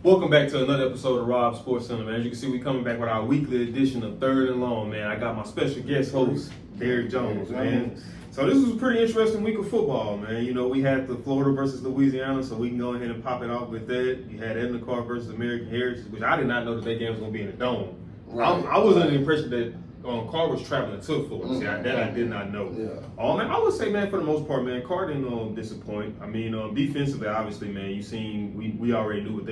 Welcome back to another episode of Rob Sports Center, man. As you can see, we coming back with our weekly edition of Third and Long, man. I got my special guest host, Derek Jones, man. So this was a pretty interesting week of football, man. You know, we had the Florida versus Louisiana, so we can go ahead and pop it off with that. You had Edna Carr versus American Heritage, which I did not know that game was going to be in the Dome. Right. I was under the impression that Carr was traveling to Florida. See, that I did not know. Yeah. Man, I would say, man, for the most part, man, Carr didn't disappoint. I mean, defensively, obviously, man, you seen we already knew what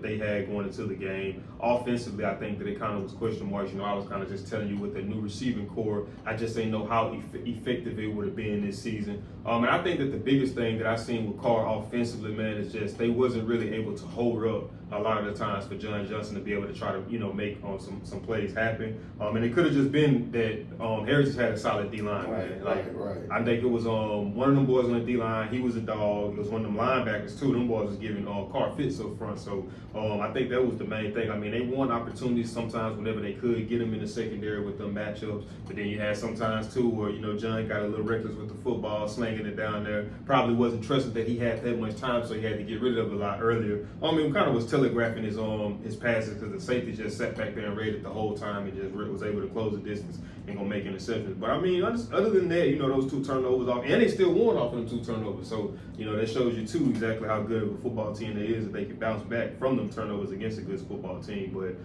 they had going into the game. Offensively, I think that it kind of was question marks. You know, I was kind of just telling you with the new receiving core, I just didn't know how effective it would have been this season. And I think that the biggest thing that I seen with Carr offensively, man, is just they wasn't really able to hold up a lot of the times for John Johnson to be able to try to, make some plays happen. And it could have just been that Heritage had a solid D-line, man. Right. I think it was one of them boys on the D-line, he was a dog. It was one of them linebackers, too. Them boys was giving Carr fits up front. So I think that was the main thing. I mean, they won opportunities sometimes whenever they could get them in the secondary with them matchups. But then you had sometimes, too, where, John got a little reckless with the football, slinging it down there. Probably wasn't trusting that he had that much time, so he had to get rid of it a lot earlier. I mean, kind of was telegraphing his passes because the safety just sat back there and read it the whole time and just was able to close the distance and gonna make interceptions. But I mean, other than that, those two turnovers off, and they still won off of them two turnovers. So, that shows you too exactly how good of a football team they is, that they can bounce back from them turnovers against a good football team. But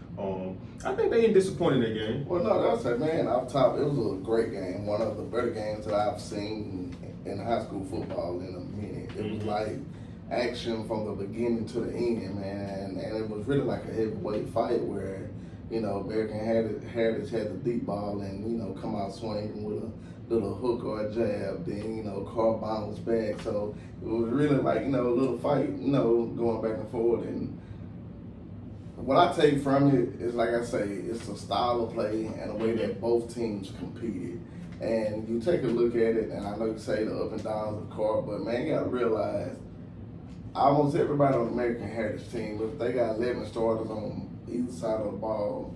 I think they ain't disappointed in that game. Well, no, that's it, man. Off top, it was a great game. One of the better games that I've seen in high school football in a minute. It was like action from the beginning to the end, man, and it was really like a heavyweight fight where, American Heritage had the deep ball and, come out swinging with a little hook or a jab, then, Carr bounced back. So it was really like, a little fight, going back and forth. And what I take from it is, like I say, it's a style of play and a way that both teams competed. And you take a look at it, and I know you say the up and downs of Carr, but, man, you got to realize almost everybody on the American Heritage team, if they got 11 starters on either side of the ball,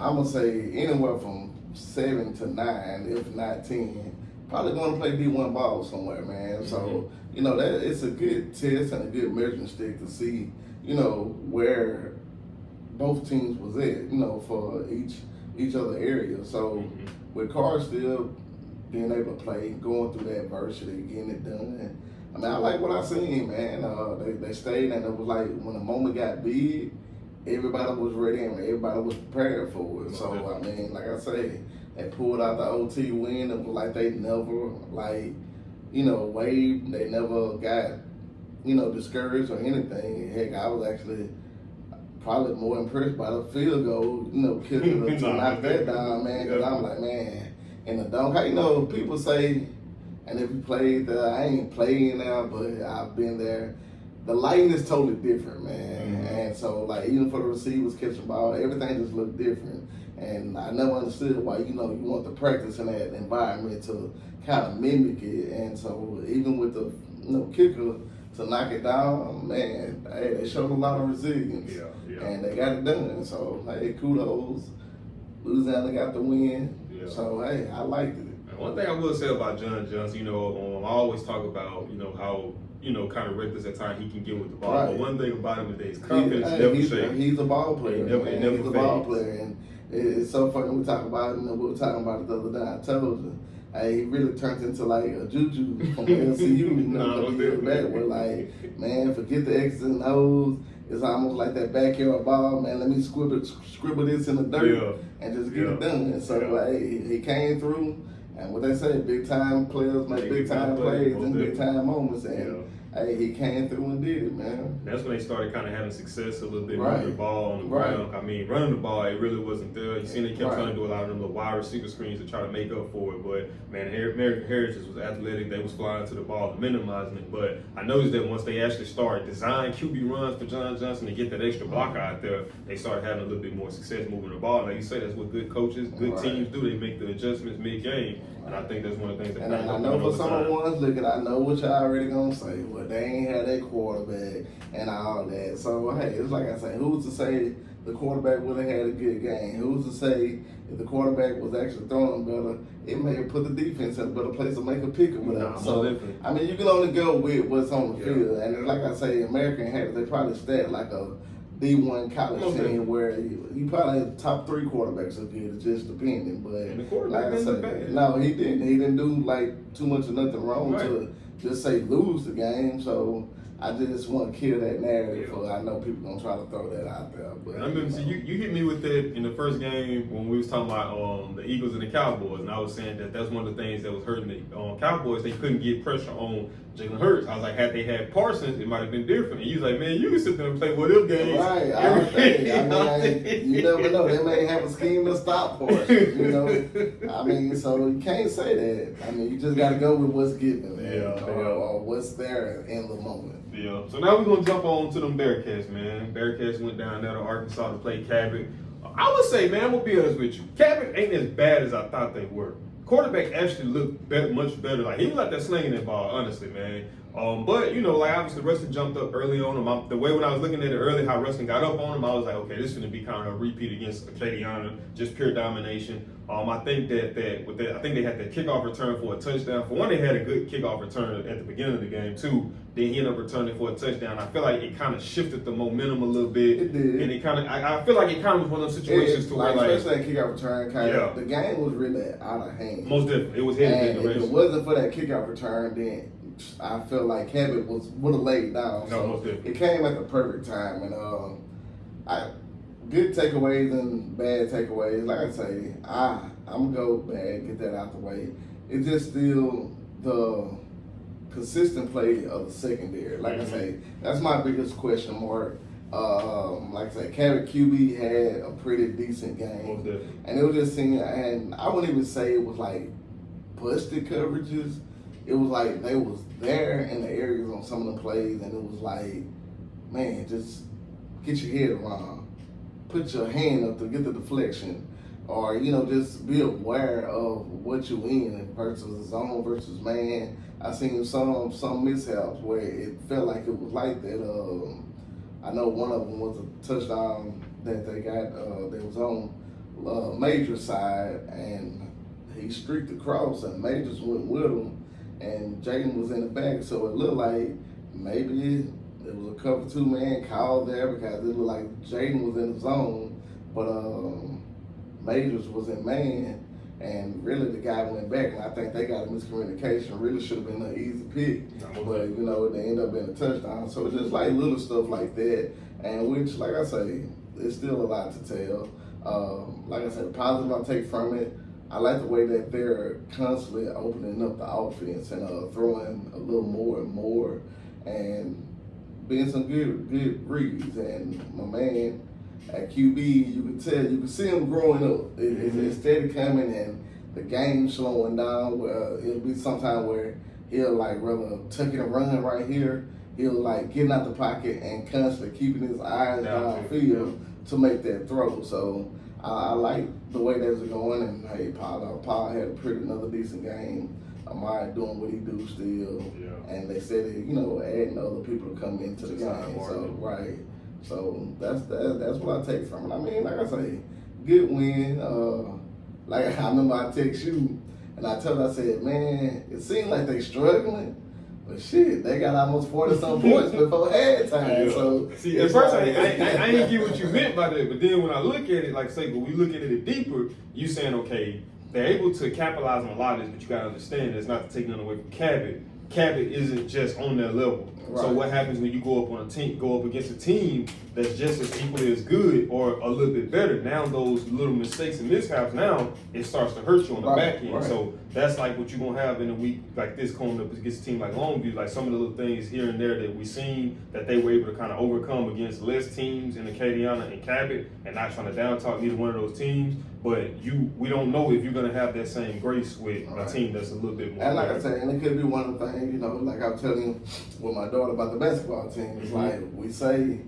I'm going to say anywhere from 7 to 9, if not 10, probably going to play D1 ball somewhere, man. So, that it's a good test and a good measuring stick to see, where both teams was at, for each other area. So, with Carr still being able to play, going through that adversity, getting it done, and I mean, I like what I seen, man. They stayed, and it was like when the moment got big, everybody was ready and everybody was prepared for it. So, I mean, like I say, they pulled out the OT win. It was like they never, waved. They never got, discouraged or anything. Heck, I was actually probably more impressed by the field goal, kicking to knock that down, man, because I'm like, man, in the dunk, people say, and if you played there, I ain't playing now, but I've been there. The lighting is totally different, man. And so, even for the receivers catching the ball, everything just looked different. And I never understood why, you want to practice in that environment to kind of mimic it. And so, even with the, kicker to knock it down, man, hey, they showed a lot of resilience. Yeah. And they got it done. So, hey, kudos. Louisiana got the win. Yeah. So, hey, I liked it. One thing I will say about John Johnson, I always talk about, how, kind of reckless at times he can get with the ball. Right. But one thing about him is that his confidence never shakes. He's a ball player. He's a ball player. And it's so funny we talk about it, we were talking about it the other day. I told you, he really turned into like a juju from LCU, back where man, forget the X's and O's. It's almost like that backyard ball, man. Let me scribble this in the dirt and just get it done. And so, he came through. And what they say, big time players make big time plays and big time moments. And hey, he came through and did it, man. That's when they started kind of having success a little bit with the ball on the ground. I mean, running the ball, it really wasn't there. You seen they kept trying to do a lot of them little wide receiver screens to try to make up for it. But man, American Heritage was athletic. They was flying to the ball and minimizing it. But I noticed that once they actually started design QB runs for John Johnson to get that extra blocker out there, they started having a little bit more success moving the ball. Like you say, that's what good coaches, good teams do. They make the adjustments mid-game. And I think that's one of the things that. And I know for some of the ones looking, I know what y'all already gonna say. Well, they ain't had that quarterback and all that. So hey, it's like I say, who's to say the quarterback would have had a good game. Who's to say if the quarterback was actually throwing better, it may have put the defense in a better place to make a pick or whatever. Nah, So, I mean, you can only go with what's on the field. And like I say, American had, they probably stat like a D1 college team where you probably had top 3 quarterbacks up here, just depending. But and the quarterback like I say, bad. no, he didn't. He didn't do like too much of nothing wrong to just say lose the game. So I just want to kill that narrative. So I know people gonna try to throw that out there. But I remember, you hit me with that in the first game when we was talking about the Eagles and the Cowboys, and I was saying that that's one of the things that was hurting the Cowboys. They couldn't get pressure on Jalen Hurts. I was like, had they had Parsons, it might have been different. And you was like, man, you can sit there and play what if games. Right. You never know. They may have a scheme to stop Parsons. You know. I mean, so you can't say that. I mean, you just got to go with what's given, or what's there in the moment. Yeah. So now we're gonna jump on to them Bearcats, man. Bearcats went down there to Arkansas to play Cabot. I would say, man, I'm gonna be honest with you. Cabot ain't as bad as I thought they were. Quarterback actually looked much better. Like he was like that slinging that ball, honestly, man. But you know, like obviously Rustin jumped up early on him. The way when I was looking at it early, how Rustin got up on him, I was like, okay, this is gonna be kind of a repeat against Acadiana, just pure domination. I think I think they had the kickoff return for a touchdown. For one, they had a good kickoff return at the beginning of the game too. Then he ended up returning for a touchdown. I feel like it kind of shifted the momentum a little bit. It did. And it kind of, I feel like it kind of was one of those situations to where like, especially that kickoff return, kind of, the game was really out of hand. Most definitely, it was headed in the race. If it wasn't for that kickoff return, then I feel like Cabot would have laid down. No, so it came at the perfect time, and good takeaways and bad takeaways. Like I say, I'm gonna go bad, get that out the way. It's just still the consistent play of the secondary. Like I say, that's my biggest question mark. Like I said, Cabot QB had a pretty decent game, and it was just seeing, and I wouldn't even say it was like busted coverages. It was like they was there in the areas on some of the plays, and it was like, man, just get your head around, put your hand up to get the deflection, or just be aware of what you in versus zone versus man. I seen some mishaps where it felt like it was like that. I know one of them was a touchdown that they got that was on Major's side, and he streaked across, and Majors went with him, and Jaden was in the back, so it looked like maybe it was a cover 2 man call there because it looked like Jaden was in the zone, but Majors was in man, and really the guy went back, and I think they got a miscommunication. Really should have been an easy pick, but they ended up being a touchdown. So it's just like little stuff like that, and which, like I say, it's still a lot to tell. Like I said, the positive I take from it, I like the way that they're constantly opening up the offense and throwing a little more and more, and being some good reads. And my man at QB, you can see him growing up. It's steady coming, and the game slowing down. Where it'll be sometime where he'll like rather tuck it and run right here. He'll like getting out the pocket and constantly keeping his eyes downfield to make that throw. So I like the way that's going. And hey, Paul had another decent game. Amari doing what he do still, and they said adding other people to come into the game. So right. So that's what I take from it. I mean, like I say, good win. Like I remember I text you, and I told her, I said, man, it seemed like they struggling, but shit, they got almost 40-some points before halftime. So see, at first I didn't get what you meant by that, but then when I look at it, like say, when we look at it deeper, you saying, okay, they're able to capitalize on a lot of this, but you gotta understand it's not to take nothing away from Cabot. Cabot isn't just on their level. Right. So what happens when you go up against a team that's just as equally as good or a little bit better? Now those little mistakes and mishaps, now it starts to hurt you on the back end. Right. So that's like what you're gonna have in a week like this coming up against a team like Longview. Like some of the little things here and there that we seen that they were able to kind of overcome against less teams in Acadiana and Cabot, and not trying to down talk either one of those teams. But we don't know if you're gonna have that same grace with a team that's a little bit more. And like I said, and it could be one of the things, like I was telling you with my daughter about the basketball team. It's like we say,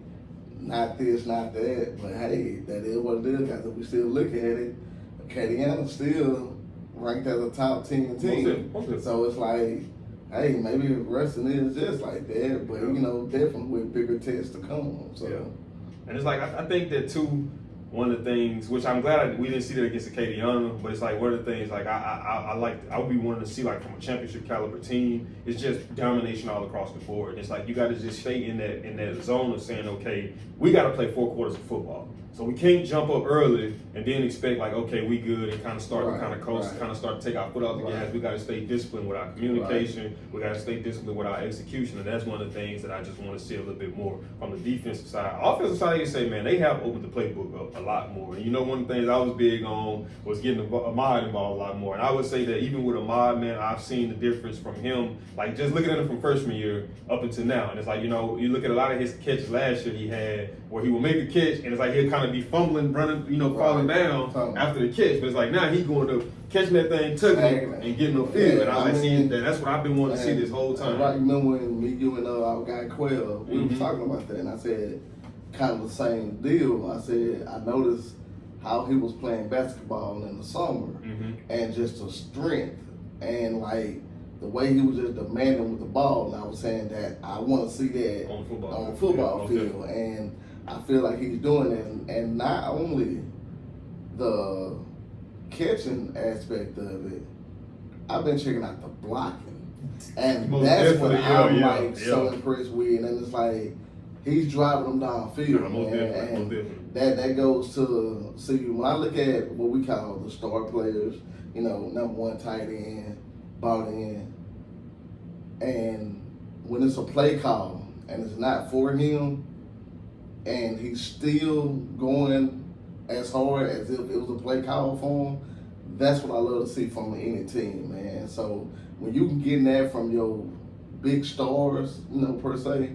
not this, not that, but hey, that is what it is. Because if we still look at it, Acadiana still ranked as a top 10 team. So it's like, hey, maybe wrestling is just like that, but definitely with bigger tests to come. So. And it's like I think that too. One of the things, which I'm glad we didn't see that against Acadiana, but it's like one of the things like I would be wanting to see like from a championship caliber team. It's just domination all across the board. And it's like you got to just stay in that zone of saying, okay, we got to play 4 quarters of football. So we can't jump up early and then expect like, okay, we good and kind of start to kind of coast, kind of start to take our foot off the gas. We got to stay disciplined with our communication. We got to stay disciplined with our execution, and that's one of the things that I just want to see a little bit more from the defensive side. Offensive side, you say, man, they have opened the playbook up a lot more. And you know, one of the things I was big on was getting Ahmad involved a lot more. And I would say that even with Ahmad, man, I've seen the difference from him, like just looking at him from freshman year up until now. And it's like, you know, you look at a lot of his catches last year he had where he would make a catch and it's like he'll kind of be fumbling, running, you know, falling down after the catch. But it's like now he's going to catching that thing, tugging it, and getting no field. And I was like, seeing that. That's what I've been wanting to see this whole time. Right, you remember when me, you, and our guy Quell, we were talking about that, and I said kind of the same deal. I said I noticed how he was playing basketball in the summer, and just the strength and like the way he was just demanding with the ball. And I was saying that I want to see that on the football field, and I feel like he's doing it. And not only the catching aspect of it, I've been checking out the blocking, and that's what I'm so impressed with. And it's like he's driving them downfield, man. And that goes to see when I look at what we call the star players, you know, number 1 tight end, ball end, and when it's a play call and it's not for him, and he's still going as hard as if it was a play call for him. That's what I love to see from any team, man. So when you can get that from your big stars, you know, per se,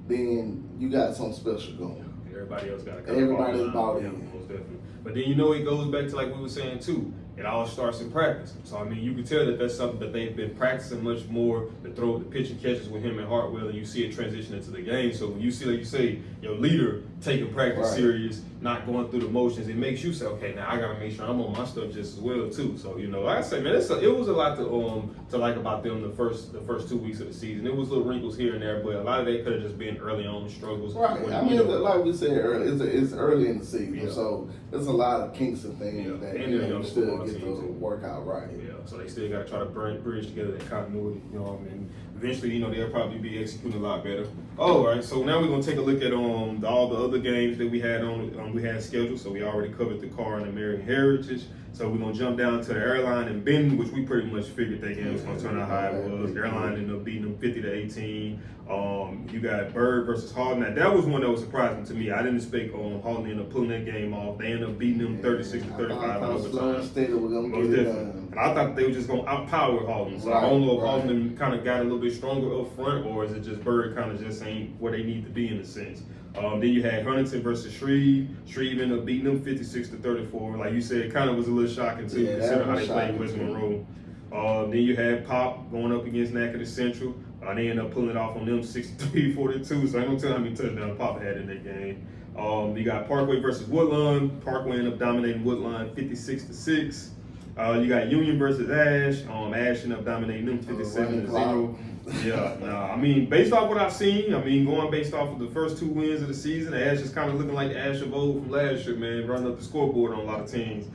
then you got something special going. Everybody else got to come. Everybody's bought in. Most definitely. But then, you know, it goes back to like we were saying too. It all starts in practice. So I mean, you can tell that that's something that they've been practicing much more. The throw, the pitch and catches with him and Hartwell, and you see it transition into the game. So when you see, like you say, your leader taking practice serious, not going through the motions, it makes you say, okay, now I gotta make sure I'm on my stuff just as well too. So you know, like I say, man, it was a lot to like about them the first 2 weeks of the season. It was little wrinkles here and there, but a lot of that could have just been early on struggles. Right. I mean, like we said earlier, it's early in the season, so there's a lot of kinks and things that you still get to work out right. Yeah. So they still got to try to bridge together that continuity. You know what I mean? Eventually, you know, they'll probably be executing a lot better. All right. So now we're gonna take a look at all the other games that we had we had scheduled. So we already covered the Car and American Heritage. So we're gonna jump down to the Airline and Benton, which we pretty much figured that game was gonna turn out how it was. Airline ended up beating them 50-18. You got Bird versus Halton. Now that was one that was surprising to me. I didn't expect Halton ended up pulling that game off. They ended up beating them 36-35 overtime. And I thought they were just gonna outpower Halton. So I don't know if Halton kind of got a little bit stronger up front, or is it just Bird kind of just ain't where they need to be in a sense. Then you had Huntington versus Shreve. Shreve ended up beating them 56-34. Like you said, it kind of was a little shocking too, considering how they played West Monroe. Then you had Pop going up against Natchitoches Central. They ended up pulling it off on them 63-42. So I ain't gonna tell how many touchdowns Pop had in that game. You got Parkway versus Woodlawn. Parkway ended up dominating Woodlawn 56-6. You got Union versus Ash. Ash ended up dominating them 57-0. Yeah, I mean, based off what I've seen, going based off of the first 2 wins of the season, Ash is kind of looking like the Ash of old from last year, man, running up the scoreboard on a lot of teams.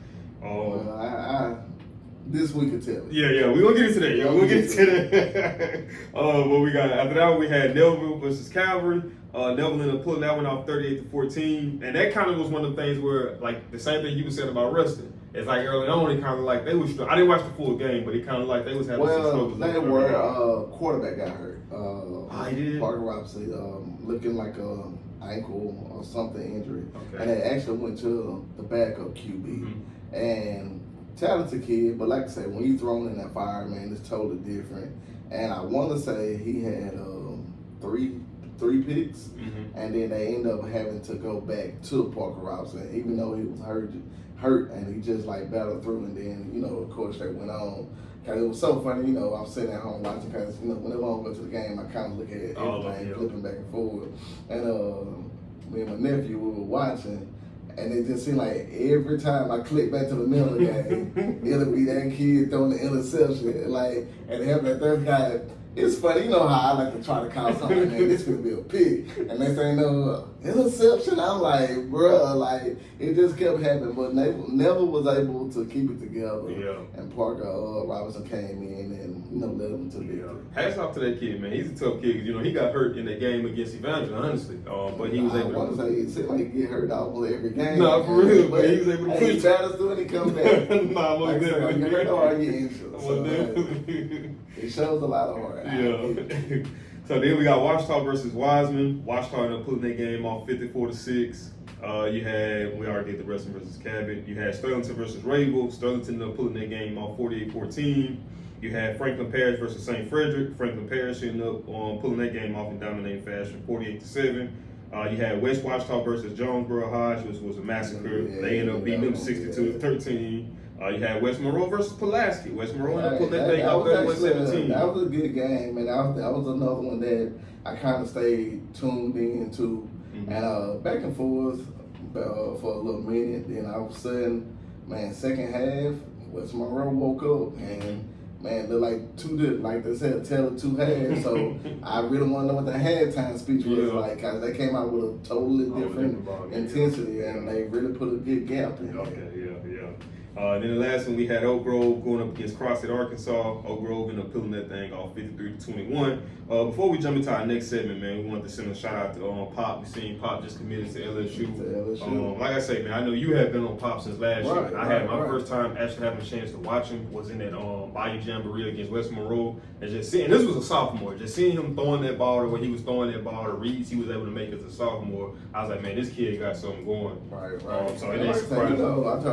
This we could tell. Yeah, we're going to get into that. We'll get into that. What we got after that, we had Nelville versus Calvary. Neville ended up pulling that one off 38-14. And that kind of was one of the things where, like, the same thing you were saying about Ruston. It's like early on, it kind of like they was. I didn't watch the full game, but it kind of like they was having some struggles. They were. Quarterback got hurt. He did. Parker Robinson, looking like a ankle or something injury, and they actually went to the backup QB. And talented kid, but like I said, when you thrown in that fire, man, it's totally different. And I want to say he had three picks, and then they end up having to go back to Parker Robinson, even though he was hurt, and he just like battled through. And then, you know, of course, they went on. Cause it was so funny, you know, I'm sitting at home watching, cause you know, whenever I go to the game, I kind of look at everything, flipping back and forward. And me and my nephew, we were watching, and it just seemed like every time I click back to the middle of the game, it'll be that kid throwing the interception, like, and they have that third guy it's funny, you know how I like to try to call something, like, man, this gonna be a pick. And they say, no, interception. I'm like, bruh, like, it just kept happening, but never was able to keep it together. Yeah. And Parker Robinson came in and, led them to victory. Hats off to that kid, man. He's a tough kid. He got hurt in that game against Evangeline, honestly. But he was able to. I want to say, it seemed like he get hurt almost every game. No, for real, but he was able to push. He battles through and he comes back. Nah, like definitely. You hurt or you injured. So, it shows a lot of heart. Yeah. So then we got Washita versus Wiseman. Washita ended up pulling that game off 54-6. You had, we already did the Wrestling versus Cabot. You had Sterlington versus Rabel. Sterlington ended up pulling that game off 48-14. You had Franklin Parish versus St. Frederick. Franklin Parish ended up pulling that game off in dominating fashion, 48-7. You had West Washita versus Jonesboro Hodge, which was a massacre. They ended up beating them 62-13. You had West Monroe versus Pulaski. West Monroe ended up pulling that thing off 31-17. That was a good game, man. That was another one that I kind of stayed tuned into. And back and forth for a little minute. Then all of a sudden, man, second half, West Monroe woke up and man, they're like they said, a tale of two halves. So I really want to know what the halftime speech was like, because they came out with a totally different intensity, and they really put a good gap in. Okay, yeah. Then the last one we had Oak Grove going up against Crossett, Arkansas. Oak Grove ended up pulling that thing off 53-21. Before we jump into our next segment, man, we wanted to send a shout out to Pop. We seen Pop just committed to LSU. Like I say, man, I know you have been on Pop since last year. I had my first time actually having a chance to watch him was in that Bayou Jamboree against West Monroe. And just seeing, this was a sophomore, just seeing him throwing that ball the way he was throwing that ball, the reads he was able to make as a sophomore, I was like, man, this kid got something going. Right. So it ain't surprising.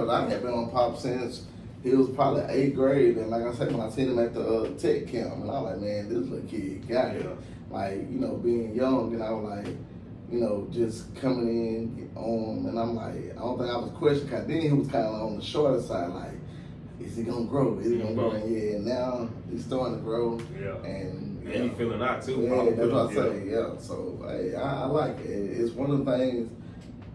I had been on Pop since he was probably 8th grade, and like I said, when I seen him at the tech camp, and I was like, man, this little kid got it. Like, being young, and I was like, just coming in on, and I'm like, I don't think I was questioning, because then he was kind of on the shorter side, like, is he gonna grow? Is he gonna grow? And now he's starting to grow. And he feeling out too. Yeah, that's what I say. Yeah. So hey, I like it. It's one of the things.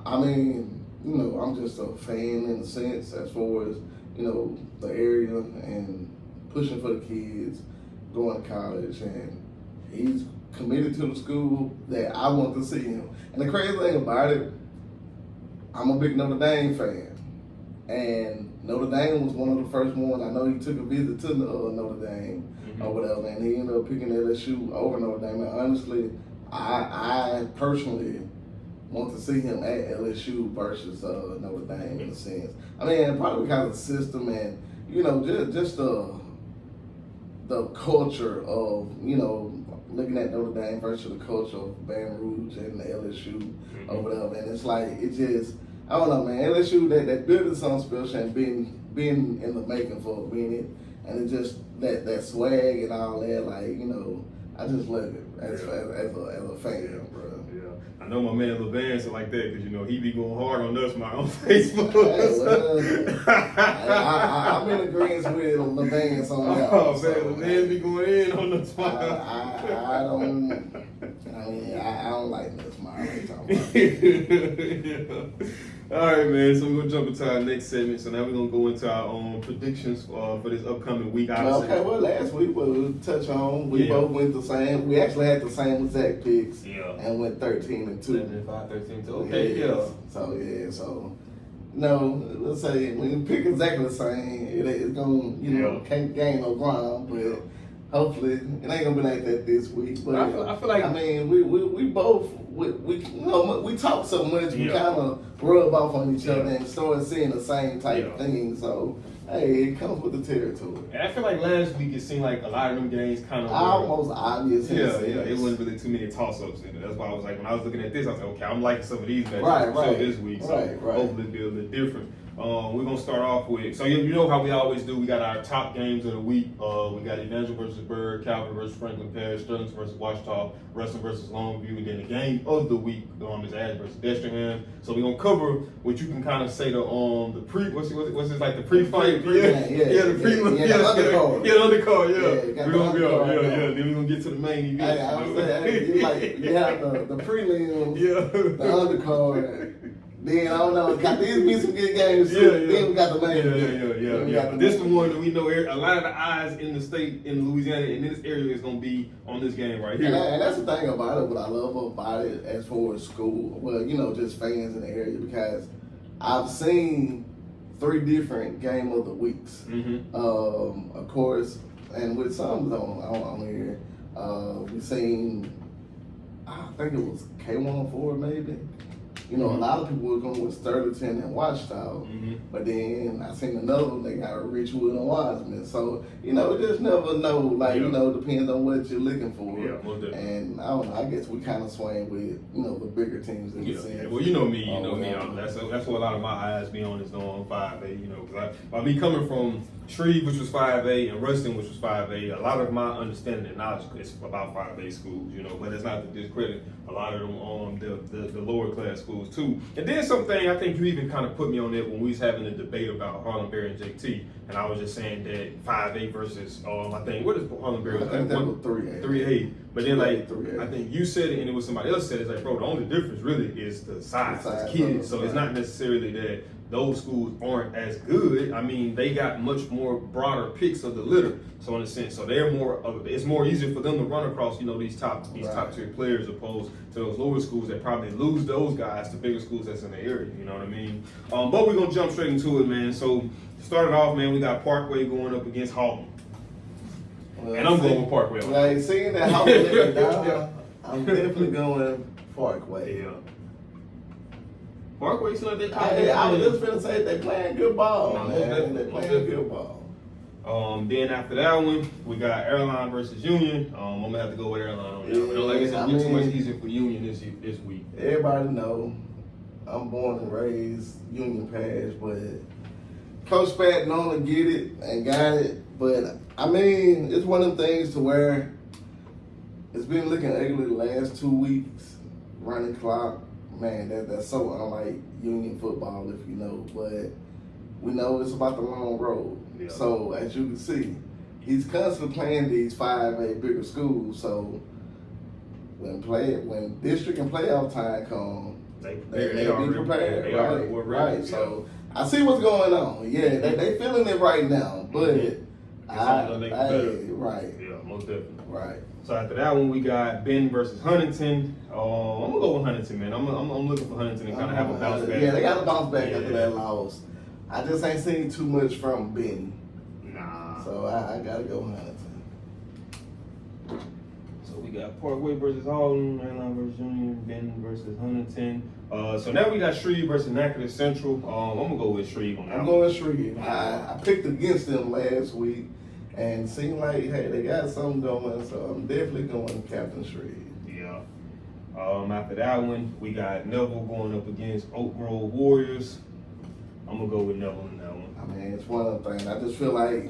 I mean, I'm just a fan in a sense as far as the area and pushing for the kids, going to college, and he's committed to the school that I want to see him. And the crazy thing about it, I'm a big Notre Dame fan. And Notre Dame was one of the first ones. I know he took a visit to Notre Dame or whatever, and he ended up picking LSU over Notre Dame. And honestly, I personally want to see him at LSU versus Notre Dame in a sense. I mean, probably because of the system and just the culture of looking at Notre Dame versus the culture of Baton Rouge and the LSU or whatever. And it's like I don't know, man. LSU that building something special and been in the making for a minute, and it just that swag and all that. I just love it as a fan, bro. Yeah, I know my man LeVance like that because he be going hard on us on Facebook. I'm in agreement with LeVance on that. Oh man, LeVance be going in on us. I don't like this, All right, man. So we're gonna jump into our next segment. So now we're gonna go into our predictions for this upcoming week. Okay. Well, last week we touched on. We both went the same. We actually had the same exact picks. And went 13-2. 13-2. Okay. So let's say when you pick exactly the same, it's gonna can't gain no ground, but. Hopefully, it ain't gonna be like that this week. But I feel like we both we talk so much we kind of rub off on each other and start seeing the same type thing. So hey, it comes with the territory. And I feel like last week it seemed like a lot of them games kind of almost obvious. It wasn't really too many toss-ups in it. That's why I was like, when I was looking at this, I was like, okay, I'm liking some of these matches right. this week. So hopefully it'll be a little different. We're gonna start off with, so you know how we always do. We got our top games of the week. We got Evangel versus Byrd, Calvin versus Franklin Parish, Sterling versus Washita, Wrestling versus Longview, and then the game of the week is Ash versus Destrehan. So we're gonna cover what you can kind of say the pre what's it like the pre-fight? The undercard. We're gonna then we're gonna get to the main event. You have the prelims, the undercard. Then I don't know. Got these be some good games too. Then we got the main. Yeah. This is the one that we know. A lot of the eyes in the state, in Louisiana, in this area, is gonna be on this game right here. And that's the thing about it. What I love about it, as far as school, well, just fans in the area, because I've seen 3 different game of the weeks. Of course, and with some on here, we seen. I think it was K104 maybe. A lot of people were going with Sterling and Watchtower, but then I seen another one, they got Richwood and Wiseman. So, it just never know, depends on what you're looking for. Yeah, most definitely. And I don't know, I guess we kind of swing with, the bigger teams in the sense. Yeah. Well, you know me. That's what a lot of my eyes be on is on 5A, because by me coming from Shreve, which was 5A, and Ruston, which was 5A, a lot of my understanding and knowledge is about 5A schools, but it's not to discredit a lot of them on the lower class schools too. And then something I think you even kind of put me on it when we was having a debate about Harlem Berry and JT, and I was just saying that 5A versus I think what is Harlem Berry? I think that was 3A. 3A. But then 3A. I think you said it and it was somebody else said it. It's like, bro, the only difference really is the size. It's kids. So it's not necessarily that those schools aren't as good. I mean, they got much more broader picks of the litter. So in a sense, they're it's more easier for them to run across, these top tier players opposed to those lower schools that probably lose those guys to bigger schools that's in the area. You know what I mean? But we're gonna jump straight into it, man. So started off, man, we got Parkway going up against Halton. Well, and I'm going with Parkway. Like seeing that Halton let me down, I'm definitely going Parkway. Yeah. Parkway, so they I was just gonna say they playing good ball, man. They playing good ball. Then after that one, we got Airline versus Union. I'm gonna have to go with Airline on that one. Like I said, it's too much easier for Union this week. Everybody know I'm born and raised Union Pass, but Coach Patton only get it and got it. But I mean, it's one of them things to where it's been looking ugly the last 2 weeks. Running clock. Man, that's so unlike Union football, if you know. But we know it's about the long road. Yeah. So as you can see, he's constantly playing these 5A bigger schools. So when district and playoff time come, they be prepared, right? So I see what's going on. Yeah, they feeling it right now, but right. Yeah, most definitely. Right. So after that one, we got Ben versus Huntington. I'm gonna go with Huntington, man. I'm looking for Huntington to kind of have a bounce back. Yeah, they got to bounce back after that loss. I just ain't seen too much from Ben. Nah. So I gotta go Huntington. So we got Parkway versus Halton, Airline versus Union, Ben versus Huntington. So now we got Shreve versus Natchitoches Central. I'm gonna go with Shreve on that. I'm going Shreve. I picked against them last week. And seemed like, hey, they got something going, so I'm definitely going Captain Shreve. Yeah. After that one, we got Neville going up against Oak Grove Warriors. I'm gonna go with Neville in that one. I mean, it's one of the things. I just feel like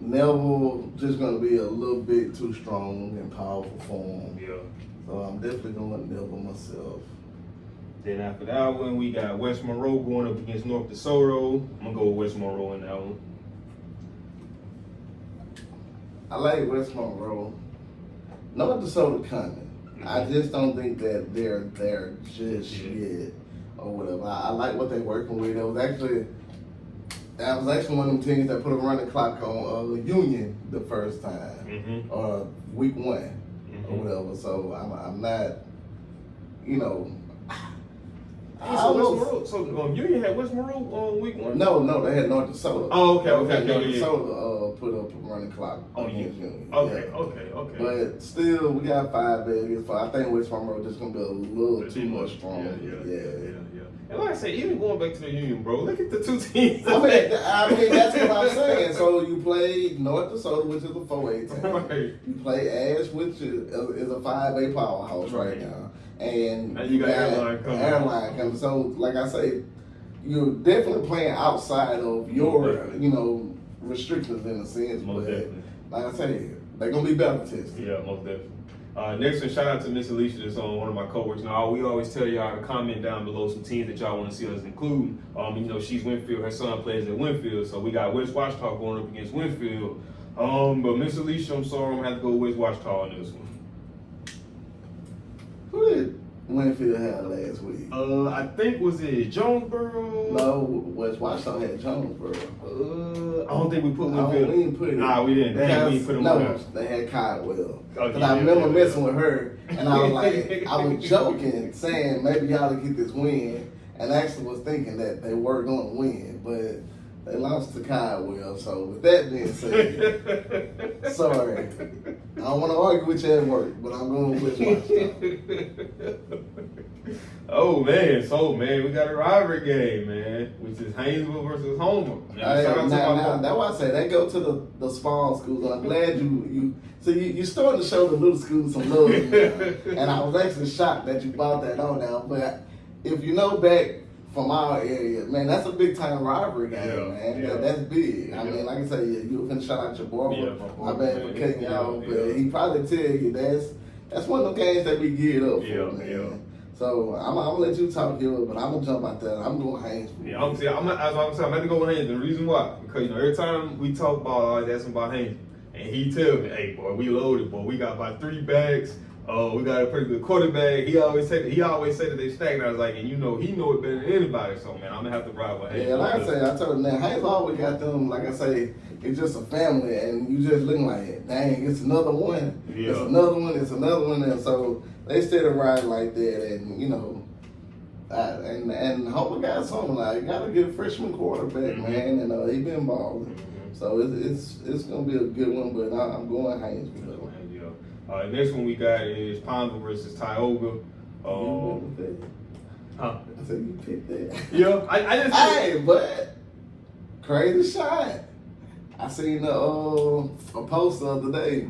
Neville just gonna be a little bit too strong and powerful for him. Yeah. So I'm definitely going Neville myself. Then after that one, we got West Monroe going up against North DeSoto. I'm gonna go with West Monroe in that one. I like West Monroe. North DeSoto coming. I just don't think that they're there just yet or whatever. I like what they're working with. That was actually one of them teams that put a running clock on Union the first time, or week 1 or whatever. So I'm not, So Union had West Monroe on week 1? No, they had North DeSoto. Oh, okay. North DeSoto put up a running clock on Union. Okay. But still, we got 5 days. I think West Monroe just gonna be a little too much stronger. Yeah. And like I said, even going back to the Union, bro, look at the two teams. I mean, that's what I'm saying. So you play North DeSoto, which is a 4A team. Right. You play Ash, which is a 5A powerhouse right now. And you got Airline coming. So, like I say, you're definitely playing outside of your, restrictions in a sense. Most definitely. Like I say, they're gonna be better tested. Yeah, most definitely. Next one, shout out to Miss Alicia that's on one of my coworkers. Now, we always tell y'all to comment down below some teams that y'all want to see us include. She's Winfield. Her son plays at Winfield, so we got West Washita going up against Winfield. But Miss Alicia, I'm sorry, I'm gonna have to go with West Washita on this one. Who did Winfield had last week? I think was it Jonesboro? No, West Washington had Jonesboro. I don't think we put We Winfield. didn't put it. Nah, we didn't. We didn't put them on there. They had Caldwell. Oh, Because yeah, I remember yeah. messing with her, and I was like, I was joking, saying maybe y'all to get this win, and actually was thinking that they were going to win, but they lost to Caldwell. So with that being said, sorry, I don't want to argue with you at work, but I'm going with Washington. Oh man, we got a rivalry game, man, which is Haynesville versus Homer. Man, shout out to my Now, that's why I say they go to the small schools, and I'm glad you starting to show the little schools some love now. And I was actually shocked that you brought that on now. But if you know back from our area, man, that's a big time rivalry game, man. Yeah. That's big. I Yeah. mean, like I say, you were finna shout out your boy. Yeah, my boy, I bad for man. cutting y'all, Yeah, but yeah. he probably tell you that's one of the games that we geared up for, Yeah, man. yeah. So I'm gonna let you talk here, but I'm gonna jump out there. I'm going Haynesville. Yeah, I'm going to go with Haynes. The reason why, because every time we talk about, I always ask him about Haynes, and he tell me, "Hey, boy, we loaded, boy. We got about 3 bags. We got a pretty good quarterback." He always say that they stacked. And I was like, and he know it better than anybody. So man, I'm gonna have to ride with Haynes. Yeah, like I say, I told him that Haynes always got them. Like I say, it's just a family, and you just looking like, dang, it's another one. Yeah. It's another one. It's another one, and so they still ride like that, and you know. And Homer got something like got to get a freshman quarterback, man, and he been balling. So it's gonna be a good one, but I'm going Haynesville. Yeah. Next one we got is Pineville versus Tioga. You picked that. Huh? I said you picked that. Yeah, I just. Hey, but crazy shot. I seen a post the other day,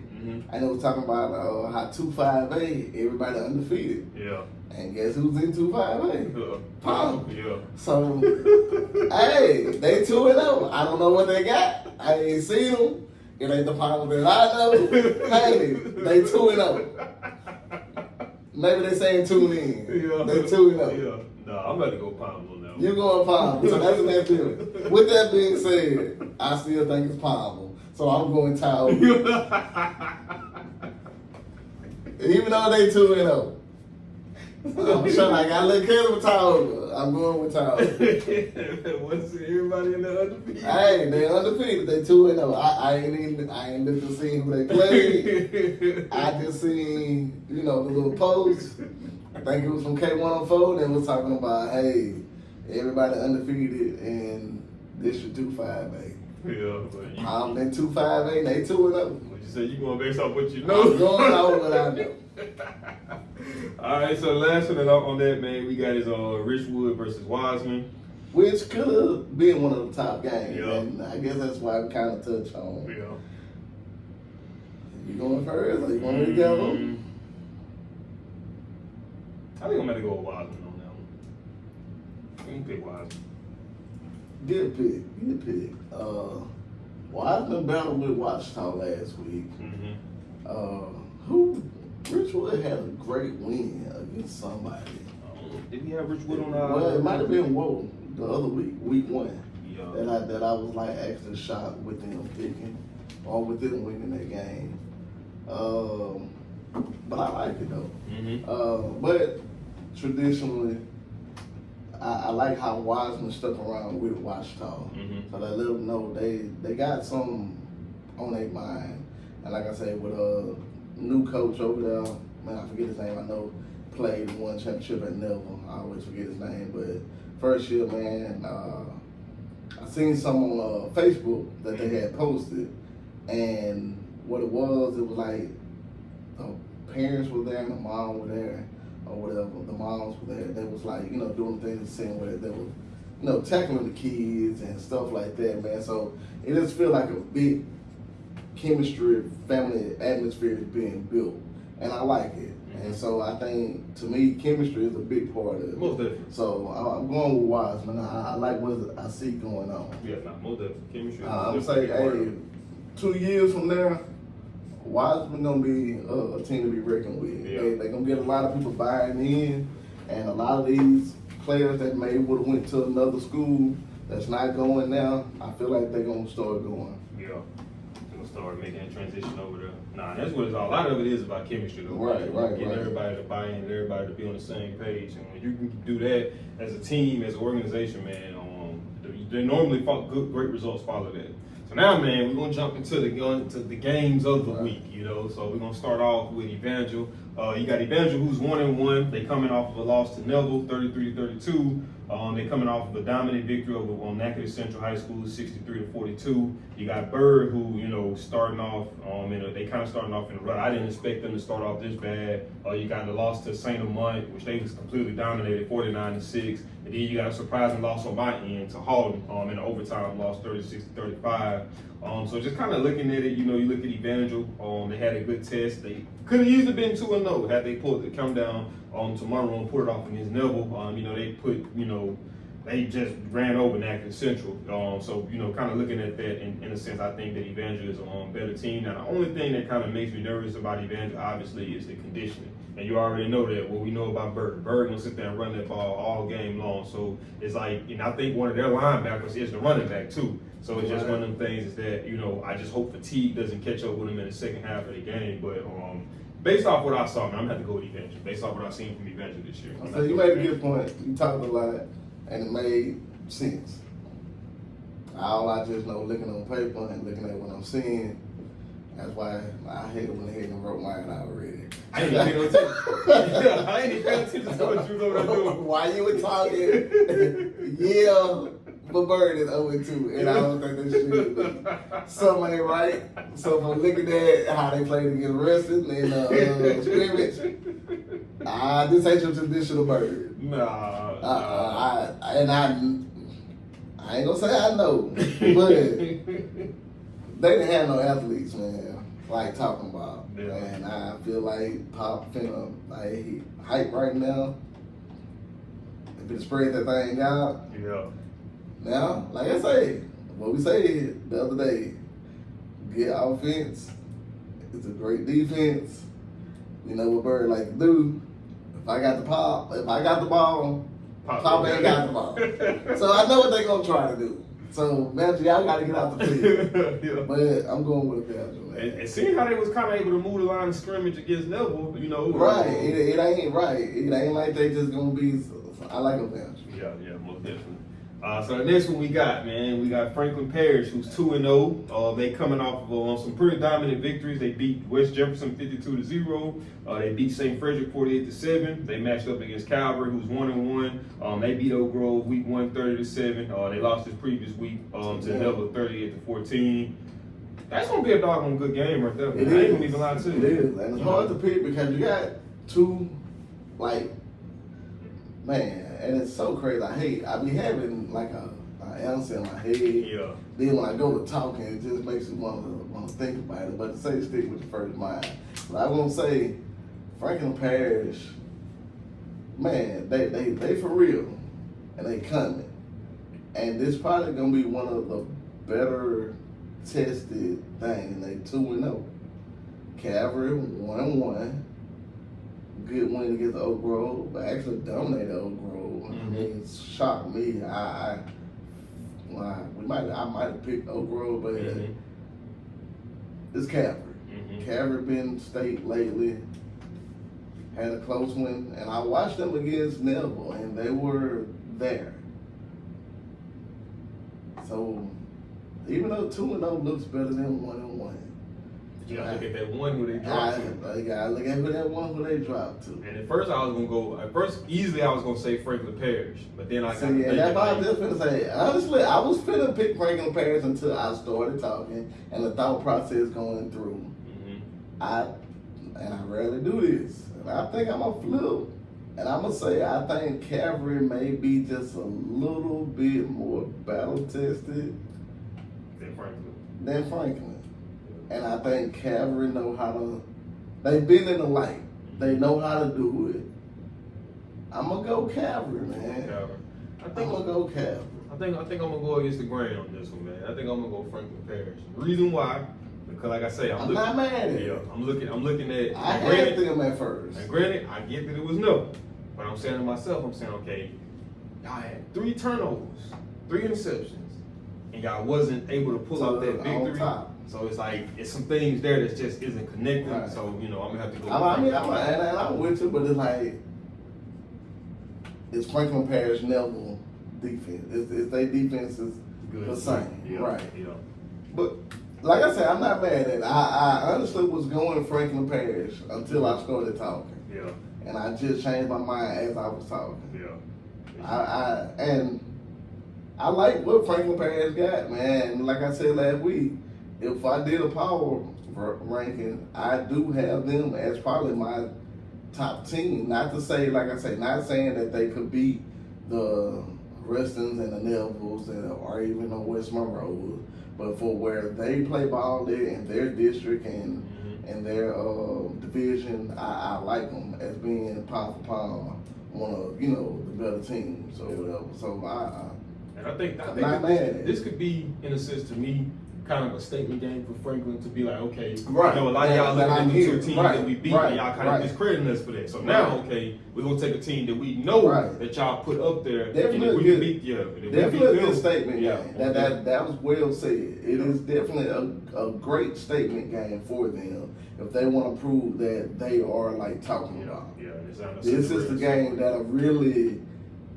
and it was talking about how 258 everybody undefeated. Yeah. And guess who's in 258? Palm. Yeah. So, hey, they 2-0. I don't know what they got. I ain't seen them. It ain't the Palm that I know. Hey, they 2-0. Maybe they saying tune in. Yeah. They 2-0. Yeah. No, I'm about to go Palm on that one. You going Palm. So that's what that feeling. With that being said, I still think it's Palm. So I'm going Tioga. Even though they 2-0. I'm sure I got a little careful with Tioga. I'm going with Tioga. What's everybody in the undefeated? Hey, they undefeated. They 2-0. I ain't looked to see who they played. I just seen, the little post. I think it was from K104 that was talking about, hey, everybody undefeated in District 258. Yeah, but you, I'm in 258. They 2-0. what you say? You going based off what you know? I'm going out what I know. All right, so last one on that, man, we got is Richwood versus Wiseman. Which could have been one of the top games. Yeah. And I guess that's why we kind of touch on. Yeah. You going first or you want me to go? I think I'm going to go with Wiseman on that one. I'm going to pick Wiseman. Good pick. Wiseman battled with Washington last week. Richwood had a great win against somebody. Did we have Richwood on Well, it might have been the other week 1. Yeah. That I was like actually shocked with them picking or with them winning that game. But I like it though. But traditionally, I like how Wiseman stuck around with Washington. So they let them know they got something on their mind. And like I say, with a new coach over there, man, I forget his name. I know played one championship at Neville. I always forget his name, but first year, man, I seen some on Facebook that they had posted, and what it was like the parents were there and the mom were there, or whatever. The moms were there. They was like, doing things the same way they were, tackling the kids and stuff like that, man. So it just feel like a big chemistry, family atmosphere is being built, and I like it. And so I think, to me, chemistry is a big part of it. Most definitely. So I'm going with Wiseman. I like what I see going on. Yeah, most definitely. Chemistry. I'm saying, hey, 2 years from now, Wiseman gonna be a team to be reckoned with. Yeah. They're gonna get a lot of people buying in, and a lot of these players that maybe would have went to another school that's not going now, I feel like they're gonna start going. Yeah. start making that transition over there. Nah, that's what it's all. A lot of it is about chemistry, though. Right. Getting everybody to buy in, everybody to be on the same page, and when you can do that as a team, as an organization, man, they normally great results follow that. So now, man, we're gonna jump into the games of the week. So we're gonna start off with Evangel. You got Evangel, who's 1-1. They coming off of a loss to Neville, 33-32. They coming off of a dominant victory over Natchitoches Central High School, 63-42. You got Bird, who starting off. They kind of starting off in a rut. I didn't expect them to start off this bad. You got the loss to Saint Amant, which they was completely dominated, 49-6. And then you got a surprising loss on my end to Halton in the overtime loss, 36-35. So just kind of looking at it, you look at Evangel. They had a good test. They could have easily been 2-0 had they pulled the come down to Monroe and put it off against Neville. They just ran over Natchitoches Central. Kind of looking at that in a sense, I think that Evangel is a better team. Now, the only thing that kind of makes me nervous about Evangel, obviously, is the conditioning. And you already know that. What we know about Bird. Bird gonna sit there and run that ball all game long. So it's like, I think one of their linebackers is the running back too. So it's just one of them things is that, I just hope fatigue doesn't catch up with them in the second half of the game. But based off what I saw, man, I'm gonna have to go with Evangel. Based off what I've seen from Evangel this year. So you made a good point. You talked a lot, and it made sense. All I just know, looking on paper and looking at what I'm seeing, that's why I hate went ahead and wrote mine already. I ain't even paying no attention. I ain't even paying attention to what you over there doing. While you were talking, yeah, but Bird is 0-2, and I don't think that should be. Something ain't right. So if I'm looking at how they played against wrestling and scrimmage, this ain't your traditional Bird. Nah. I ain't gonna say I know, but they didn't have no athletes, man, like talking about. Yeah. And I feel like Pop finna hype right now. If it spread that thing out. Yeah. Now, like I say, what we said the other day, good offense, it's a great defense. You know what Bird like to do. If I got the ball, Pop ain't got the ball. So I know what they're gonna try to do. So man, y'all gotta get out the field. Yeah. But I'm going with Evangel, man. And seeing how they was kind of able to move the line of scrimmage against Neville, Right. It ain't right. It ain't like they just gonna be. I like Evangel. Yeah, most definitely. So the next one we got Franklin Parish, who's 2-0. They coming off of some pretty dominant victories. They beat West Jefferson 52-0. They beat St. Frederick 48-7. They matched up against Calvary, who's 1-1. They beat Oak Grove week 1 30-7. They lost this previous week to Neville 38-14. That's gonna be a doggone good game right there. Man. I ain't gonna even lie to you. It is, and it's hard to pick because you got two, man, and it's so crazy. I be having like an answer in my head. Yeah. Then when I go to talking, it just makes you want to think about it. But to say stick with the first mind. But I won't say Franklin Parish, man, they for real, and they coming. And this probably gonna be one of the better tested things. They 2-0. Calvary 1-1. Good win against Oak Grove, but actually dominated Oak Grove. Mm-hmm. It shocked me. I might have picked Oak Grove, but it's Calvary. Mm-hmm. Calvary been state lately. Had a close one, and I watched them against Neville, and they were there. So even though 2-0 looks better than 1-1. You gotta look at that one who they dropped to. You gotta look at that one who they dropped to. And at first I was gonna say Franklin Parish, but then I got to and thinking, that's why I was just finna say. Honestly, I was finna pick Franklin Parish until I started talking and the thought process going through. Mm-hmm. I rarely do this, and I think I'm gonna flip, and I'm gonna say I think Calvary may be just a little bit more battle tested than Franklin. And I think Calvary know how to. They've been in the light. They know how to do it. I'm gonna go Calvary, man. I'm gonna go Calvary. I think I'm gonna go against the grain on this one, man. I think I'm gonna go Franklin Parish. The reason why, because like I say, I'm not mad at it. Yeah, I'm looking at. I had them at first. And granted, I get that it was no, but I'm saying to myself, okay, y'all had 3 turnovers, 3 interceptions, and y'all wasn't able to pull out that victory. So it's like it's some things there that just isn't connecting. Right. So I'm gonna have to go. I'm with you, but it's like it's Franklin Parish level defense. It's their defense is Good. the same, Yeah. right? Yeah. But like I said, I'm not mad at it. I honestly was going Franklin Parish until I started talking. Yeah. And I just changed my mind as I was talking. Yeah. I like what Franklin Parish got, man. Like I said last week, if I did a power ranking, I do have them as probably my top team. Not to say, like I say, not saying that they could beat the Restons and the Nevilles or even the West Monroe, but for where they play ball there in their district and their division, I like them as being pound for pound one of the better teams or whatever. So And I think I'm not mad at it. this could be, in a sense, to me, kind of a statement game for Franklin to be like, okay, Right. a lot of y'all looking at the two teams Right. that we beat, Right. and y'all kind Right. of discrediting us for that. So Right. now, okay, we're gonna take a team that we know Right. that y'all put up there. Definitely and if we good. can beat, if we Definitely beat a good them, statement yeah, game. That was well said. It is definitely a great statement game for them if they want to prove that they are like talking about. Yeah, it's not a This is the separation. game that'll really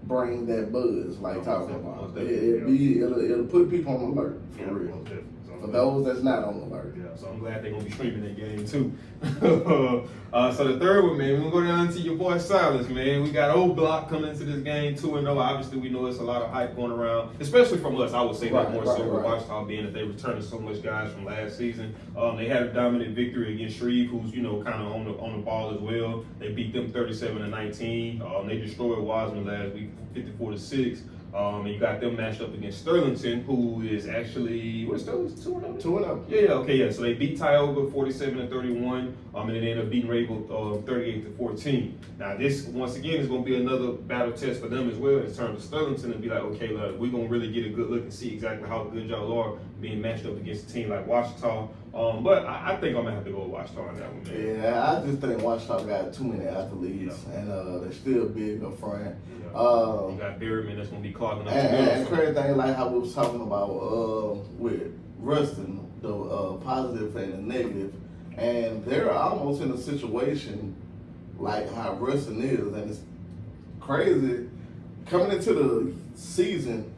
bring that buzz, like talking about. It'll put people on alert for Yeah, real. most definitely. So For those that's not on alert. Yeah, so I'm glad they're gonna be streaming that game too. So the third one, man, we're gonna go down to your boy Silas, man. We got Old Block coming into this game 2-0. Obviously, we know it's a lot of hype going around, especially from us. I would say that more so with Washington being that they returning so much guys from last season. They had a dominant victory against Shreve, who's kind of on the ball as well. They beat them 37-19. They destroyed Wasman last week, 54-6. And you got them matched up against Sterlington, who is actually, what is Sterlington, 2-0? 2-0. Yeah. So they beat Tioga 47-31, and then they ended up beating Rayville 38-14. Now this, once again, is going to be another battle test for them as well in terms of Sterlington, and be like, okay, look, we're going to really get a good look and see exactly how good y'all are being matched up against a team like Washita. But I think I'm going to have to go with Washita on that one, man. Yeah, I just think Washita got too many athletes, and they're still big up front. You got Berryman that's going to be clogging up the middle. And crazy thing, like how we was talking about with Rustin, the positive and the negative, and they're almost in a situation like how Rustin is, and it's crazy coming into the season.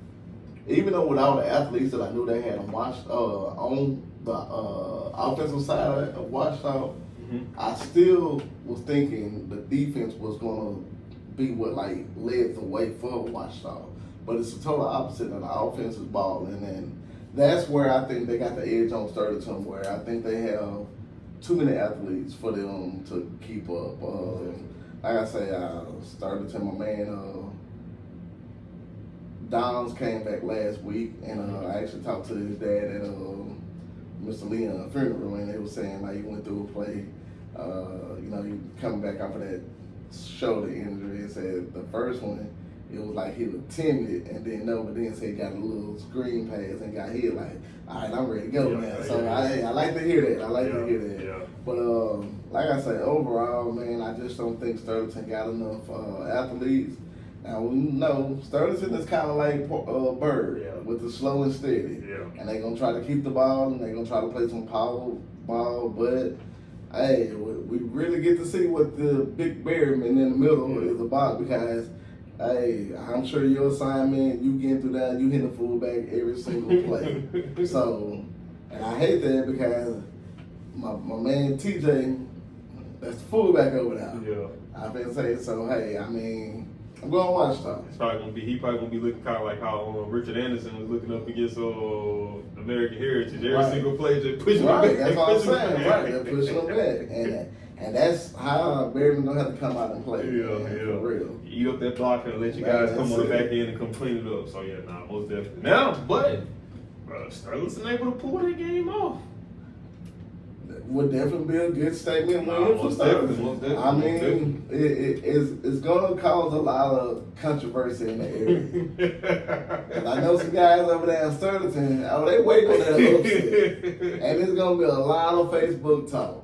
Even though with all the athletes that I knew they had on the offensive side of Washington, I still was thinking the defense was going to be what like led the way for Washington. But it's the total opposite, and the offense is balling, and that's where I think they got the edge on Sterlington, where I think they have too many athletes for them to keep up. Like I say, Sterlington, my man, Downs came back last week, and I actually talked to his dad at Mr. Leon's funeral, and they were saying like he went through a play. He coming back off of that shoulder injury, and said the first one, it was like he was timid, and then said he got a little screen pass and got hit like, all right, I'm ready to go now. So I like to hear that. I like to hear that. Yeah. But like I say, overall, man, I just don't think Sterlington got enough athletes. Now we know Sterlington is kind of like Bird with the slow and steady, and they're gonna try to keep the ball, and they're gonna try to play some power ball, but. Hey, we really get to see what the big Berryman in the middle is about, because, hey, I'm sure your assignment, you getting through that, you hitting the fullback every single play. So, and I hate that because my man TJ, that's the fullback over there. Yeah. I've been saying, so hey, I mean, I'm going to watch stuff. He probably gonna be looking kind of like how Richard Anderson was looking up against American Heritage. Every single play just pushing him back. That's what I'm saying. Right, they're pushing him back, and that's how Berryman gonna have to come out and play. For real. Eat up that block and let you guys come on the back end and come clean it up. So most definitely. Now, but Sterlington able to pull that game off. Would definitely be a good statement win for Sterlington. I mean, it's going to cause a lot of controversy in the area. And I know some guys over there in Sterlington, they waiting on that upset. And it's going to be a lot of Facebook talk.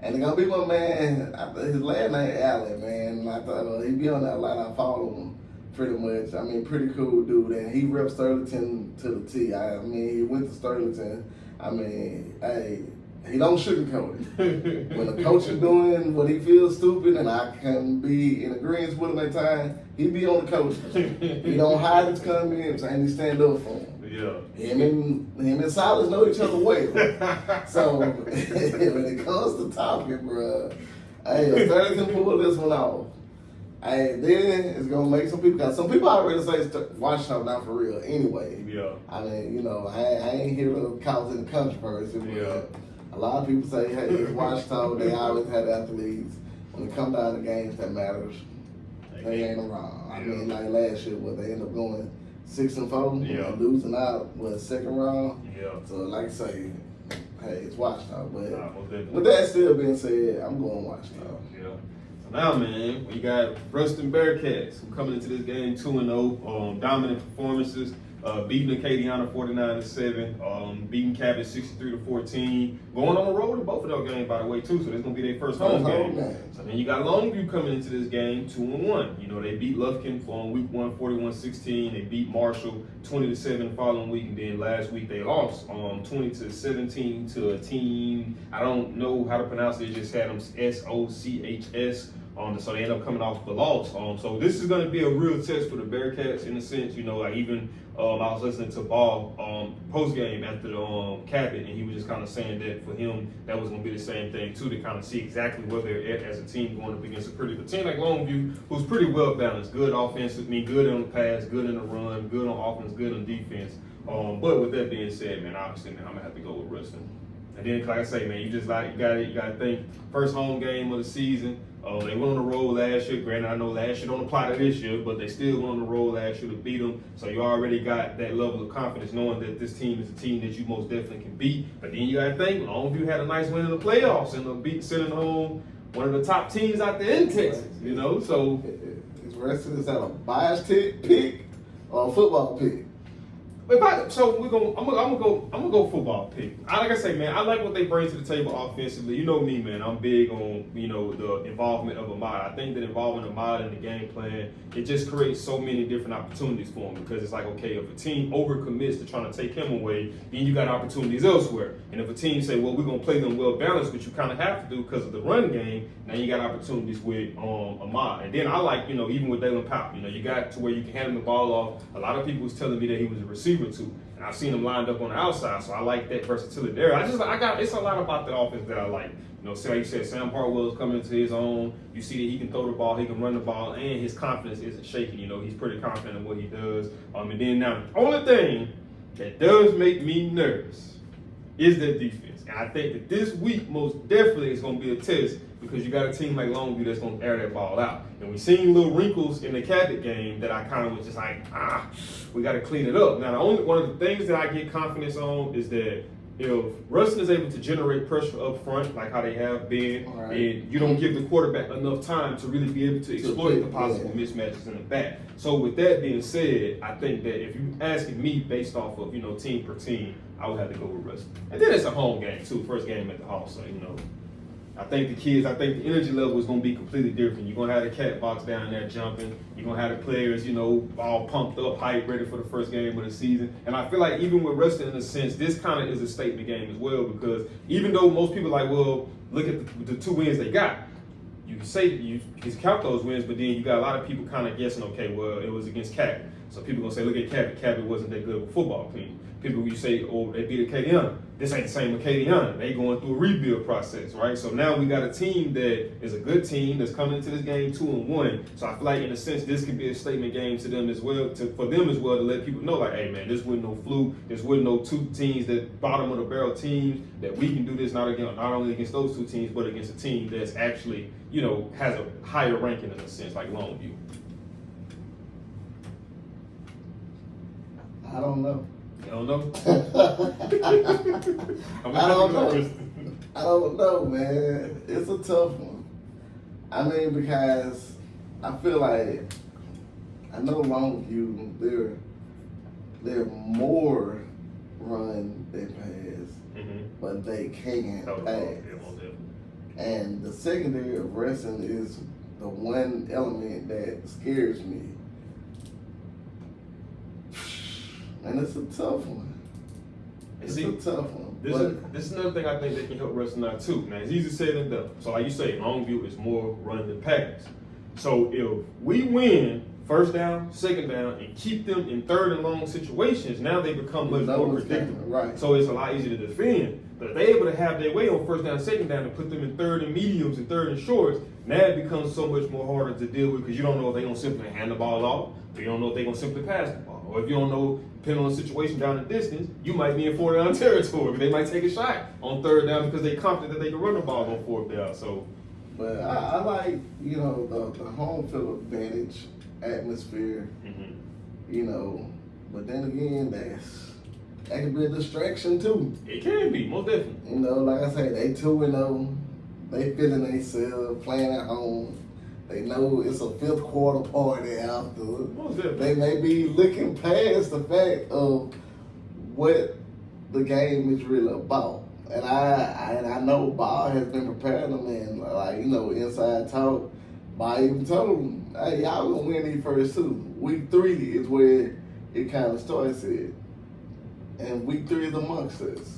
And it's going to be my man, his last name Allen, man. He be on that a lot. I follow him pretty much. I mean, pretty cool dude, and he reps Sterlington to the T. I mean, he went to Sterlington. I mean, hey, he don't sugarcoat it. When the coach is doing what he feels stupid, and I can be in agreement with him at times, he be on the coach. He don't hide his comments, and he stand up for him. Yeah. Him and Silas know each other well. So when it comes to talking, bro, hey, if Sterlington pull this one off, hey, then it's gonna make some people. Cause some people already say Washington not for real anyway. Yeah. I mean, you know, I ain't here to cause any controversy. But Yeah. a lot of people say, hey, it's Washington. They always had athletes. When it come down to games that matters, they ain't around. I mean, like last year, where they end up going 6-4, Yeah. losing out second round. Yeah. So like I say, hey, it's Washington. But Nah, most definitely. with that still being said, I'm going Washington. Yeah. So now, man, we got Ruston Bearcats who coming into this game 2-0, dominant performances, beating Acadiana 49-7, beating Cabot 63-14, going on the road in both of those games, by the way, too. So this gonna be their first home game. So then you got Longview coming into this game 2-1. You know, they beat Lufkin on week 1, 41-16. They beat Marshall 20-7 the following week, and then last week they lost 20-17 to a team I don't know how to pronounce it. They just had them SOCHS. So they end up coming off the loss. So this is going to be a real test for the Bearcats in a sense. You know, like even I was listening to Ball post game after the Cabot, and he was just kind of saying that for him that was going to be the same thing too, to kind of see exactly where they're at as a team going up against a pretty good team like Longview, who's pretty well balanced, good offensive, good on the pass, good in the run, good on offense, good on defense. But with that being said, man, obviously, man, I'm gonna have to go with Ruston. And then, like I say, man, you gotta think first home game of the season. They went on the road last year. Granted, I know last year don't apply to this year, but they still went on the road last year to beat them. So you already got that level of confidence knowing that this team is a team that you most definitely can beat. But then you gotta think, Longview had a nice win in the playoffs and sending home one of the top teams out there in Texas. You know, so Is Ruston a biased pick or a football pick? I'm gonna go football pick. Like I say, man, I like what they bring to the table offensively. You know me, man. I'm big on the involvement of Ahmad. I think that involving Ahmad in the game plan, it just creates so many different opportunities for him, because it's like, okay, if a team overcommits to trying to take him away, then you got opportunities elsewhere. And if a team say, well, we're gonna play them well balanced, which you kind of have to do because of the run game, now you got opportunities with Ahmad. And then I like, even with Dalen Powell, you got to where you can hand him the ball off. A lot of people was telling me that he was a receiver too, and I've seen him lined up on the outside, so I like that versatility there. It's a lot about the offense that I like. So like you said, Sam Hartwell is coming into his own. You see that he can throw the ball, he can run the ball, and his confidence isn't shaking. He's pretty confident in what he does. And then now, the only thing that does make me nervous is that defense. And I think that this week most definitely is going to be a test, because you got a team like Longview that's going to air that ball out. And we've seen little wrinkles in the Cabot game that I kind of was just like, we got to clean it up. Now, one of the things that I get confidence on is that if Ruston is able to generate pressure up front, like how they have been, right, and you don't give the quarterback enough time to really be able to exploit the possible mismatches in the back. So with that being said, I think that if you asking me based off of, team per team, I would have to go with Ruston. And then it's a home game too, first game at the Hall, so I think the energy level is going to be completely different. You're going to have the cat box down there jumping. You're going to have the players, all pumped up, hyped, ready for the first game of the season. And I feel like even with Ruston, in a sense, this kind of is a statement game as well, because even though most people are like, well, look at the 2 wins they got. You can say you can count those wins, but then you got a lot of people kind of guessing, okay, well, it was against Cabot. So people going to say, look at Cabot. Cabot wasn't that good of a football team. People, you say, oh, they beat Acadiana. This ain't the same Acadiana. They going through a rebuild process, right? So now we got a team that is a good team that's coming into this game 2-1. So I feel like, in a sense, this could be a statement game to them as well, for them as well, to let people know, like, hey, man, this wasn't no fluke. This wasn't no 2 teams that bottom of the barrel teams, that we can do this not only against those 2 teams, but against a team that's actually, has a higher ranking in a sense, like Longview. I don't know. You don't know? I don't know. I don't know, man. It's a tough one. I mean, because I feel like, I know Longview, they're more run than pass, but they can't pass. And the secondary of wrestling is the one element that scares me. And it's a tough one. It's a tough one. This is another thing I think that can help wrestling out too. Now, it's easy said than done. So, like you say, Longview is more run than pass. So, if we win first down, second down, and keep them in third and long situations, now they become much more predictable. Right. So, it's a lot easier to defend. But if they're able to have their way on first down, second down, and put them in third and mediums and third and shorts, now it becomes so much more harder to deal with because you don't know if they're going to simply hand the ball off, or you don't know if they're going to simply pass the ball. Or if you don't know, depending on the situation down the distance, you might be in fourth down territory. They might take a shot on third down because they're confident that they can run the ball on fourth down. So, but I like, you know, the home field advantage atmosphere, you know, but then again, that can be a distraction too. It can be, most definitely. You know, like I say, they 2-0, they feeling themselves, playing at home. They know it's a fifth quarter party after. They may be looking past the fact of what the game is really about. And I know Bob has been preparing them, and like, you know, inside talk, Bob even told them, hey, y'all gonna win these first two. Week 3 is where it kind of starts it. And week 3 is amongst us.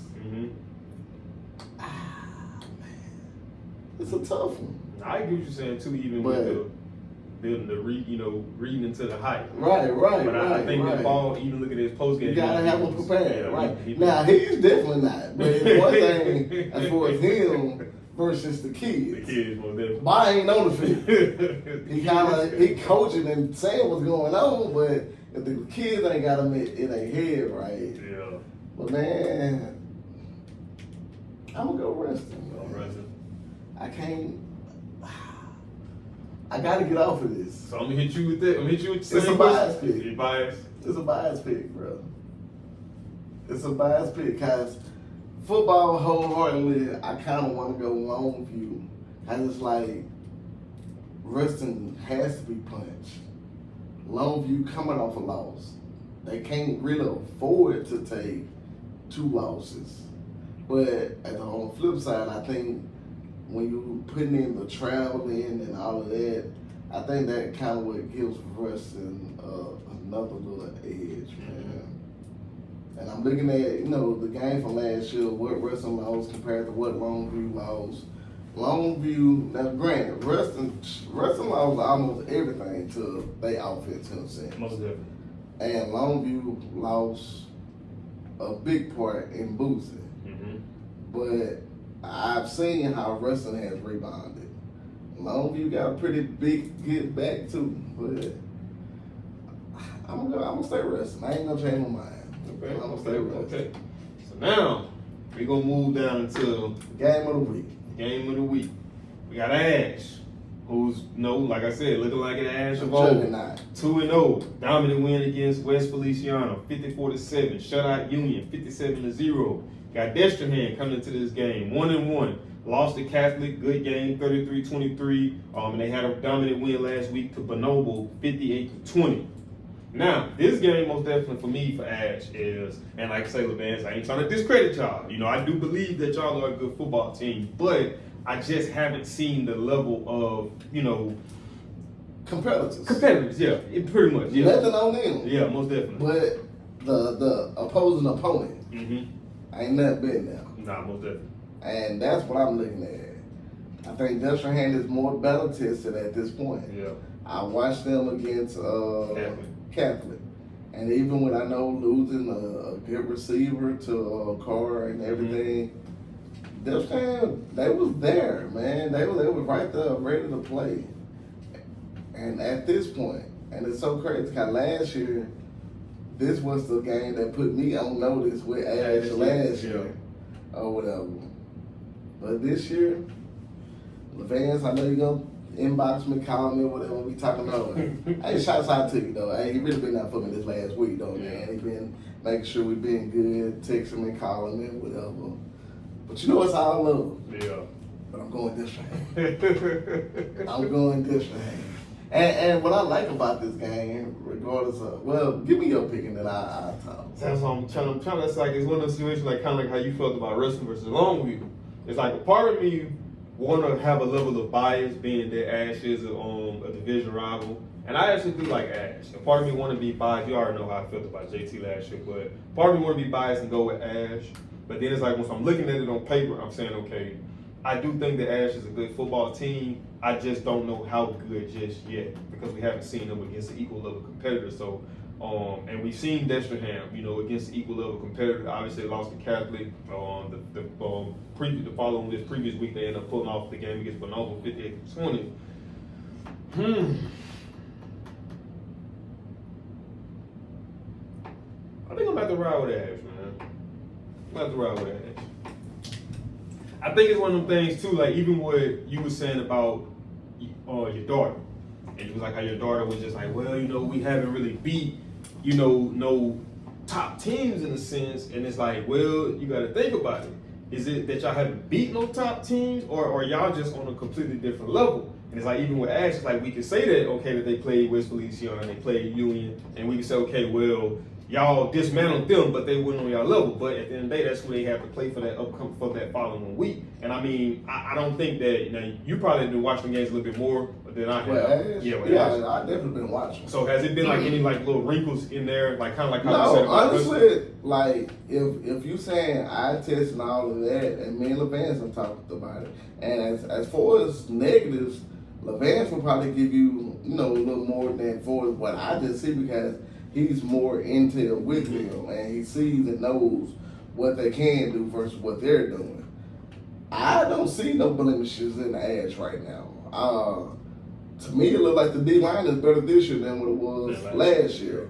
It's a tough one. I get what you're saying too, even with reading into the hype. Right. But I think that Ball, even look at his post game, you gotta have him prepared, yeah, right? Now he's definitely not. But it's one thing as far as him versus the kids. The kids, most definitely. Ball ain't on the field. he coaching and saying what's going on, but if the kids ain't got him in their head right. Yeah. But man, I'm gonna go wrestling. I can't. I gotta get off of this. So I'm gonna hit you with that. It's a bias pick. You're biased? It's a bias pick, bro. It's a bias pick because football wholeheartedly, I kind of want to go Longview. And it's like wrestling has to be punched. Longview coming off a loss. They can't really afford to take 2 losses. But on the flip side, I think when you putting in the traveling and all of that, I think that kind of what gives wrestling another little edge, man. And I'm looking at, you know, the game from last year, what wrestling lost compared to what Longview lost. Longview, now granted, wrestling lost almost everything to their offense in a sense. Most definitely. And Longview lost a big part in boosting. But I've seen how wrestling has rebounded. Longview got a pretty big get back too, but I'm gonna stay wrestling. I ain't gonna change my mind. Okay, I'm gonna stay wrestling. Okay. So now we're gonna move down into game of the week. Game of the week. We got Ash, who's like I said, looking like an Ash of old. 2-0, dominant win against West Feliciano, 54-7. Shutout Union, 57-0. Got Destrehan coming into this game, 1-1. Lost to Catholic, good game, 33-23. And they had a dominant win last week to Bonobo, 58-20. Now, this game most definitely for me, for Ash, is, and like I say, LeVance, I ain't trying to discredit y'all. You know, I do believe that y'all are a good football team, but I just haven't seen the level of, you know, competitors, yeah, pretty much. Yeah. Nothing on them. Yeah, most definitely. But the opposing opponent ain't nothing big now. Nah, most definitely. And that's what I'm looking at. I think Destrehan is more battle tested at this point. Yeah. I watched them against Catholic. And even when I know losing a good receiver to Carr and everything, they was there, man. They was right there, ready to play. And at this point, and it's so crazy because last year, this was the game that put me on notice with Ash last year or whatever. But this year, LeVance, I know you're going to inbox me, call me, whatever we talking about. Hey, shouts out to you, though. Hey, he really been out for me this last week, though, man. He been making sure we been good, texting me, calling me, whatever. But you know it's all love. Yeah. But I'm going this way. I'm going this way. And what I like about this game, regardless of, well, give me your pick and then I'll talk. That's what I'm trying to, it's like, it's one of those situations like kind of like how you felt about wrestling versus Longview. It's like a part of me want to have a level of bias being that Ash is a division rival And I actually do like Ash. And part of me want to be biased. You already know how I felt about JT last year, but part of me want to be biased and go with Ash. But then it's like once I'm looking at it on paper, I'm saying, okay, I do think that Ash is a good football team. I just don't know how good just yet because we haven't seen them against an equal level competitor. So, and we've seen Destrehan, against an equal level competitor. Obviously, they lost to Catholic. The following this previous week, they ended up pulling off the game against Bonova 58-20. I think I'm about to ride with Ash, man. I'm about to ride with Ash. I think it's one of them things too, like even what you were saying about your daughter. And it was like how your daughter was just like, well, we haven't really beat, no top teams in a sense. And it's like, well, you got to think about it. Is it that y'all haven't beat no top teams or y'all just on a completely different level? And it's like, even with Ash, it's like we can say that, okay, that they played West Feliciana and they played Union. And we can say, okay, well, y'all dismantled them, but they weren't on y'all level. But at the end of the day, that's who they have to play for that following week. And I mean, I don't think that you probably been watching the games a little bit more than I have. Well, I definitely been watching. So has it been like any like little wrinkles in there, like kind of like how no, you said about honestly, like if you saying eye test and all of that, and me and LeVance have talked about it, and as far as negatives, LeVance will probably give you a little more than for what I just see because he's more into it with them, and he sees and knows what they can do versus what they're doing. I don't see no blemishes in the Ash right now. To me, it looks like the D-line is better this year than what it was last year.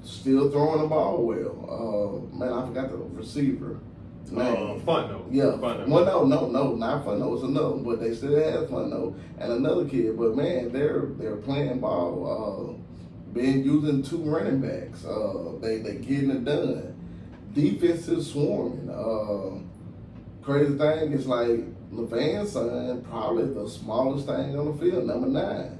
Still throwing the ball well. Man, I forgot the receiver. Funno. Yeah. Funno. Well, no, not Funno. It's another one, but they still have Funno and another kid. But man, they're playing ball. Been using 2 running backs. They getting it done. Defense is swarming. Crazy thing is like LeVan's son, probably the smallest thing on the field, number 9.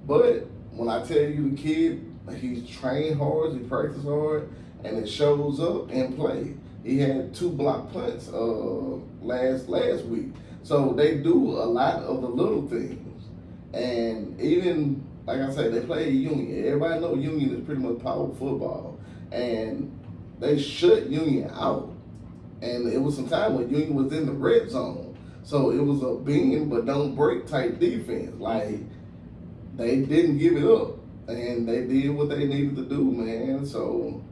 But when I tell you the kid, he's trained hard, he practiced hard, and it shows up in play. He had 2 block punts last week. So they do a lot of the little things. And even, like I said, they play Union. Everybody knows Union is pretty much power football. And they shut Union out. And it was some time when Union was in the red zone. So it was a bend but don't break type defense. Like, they didn't give it up. And they did what they needed to do, man. So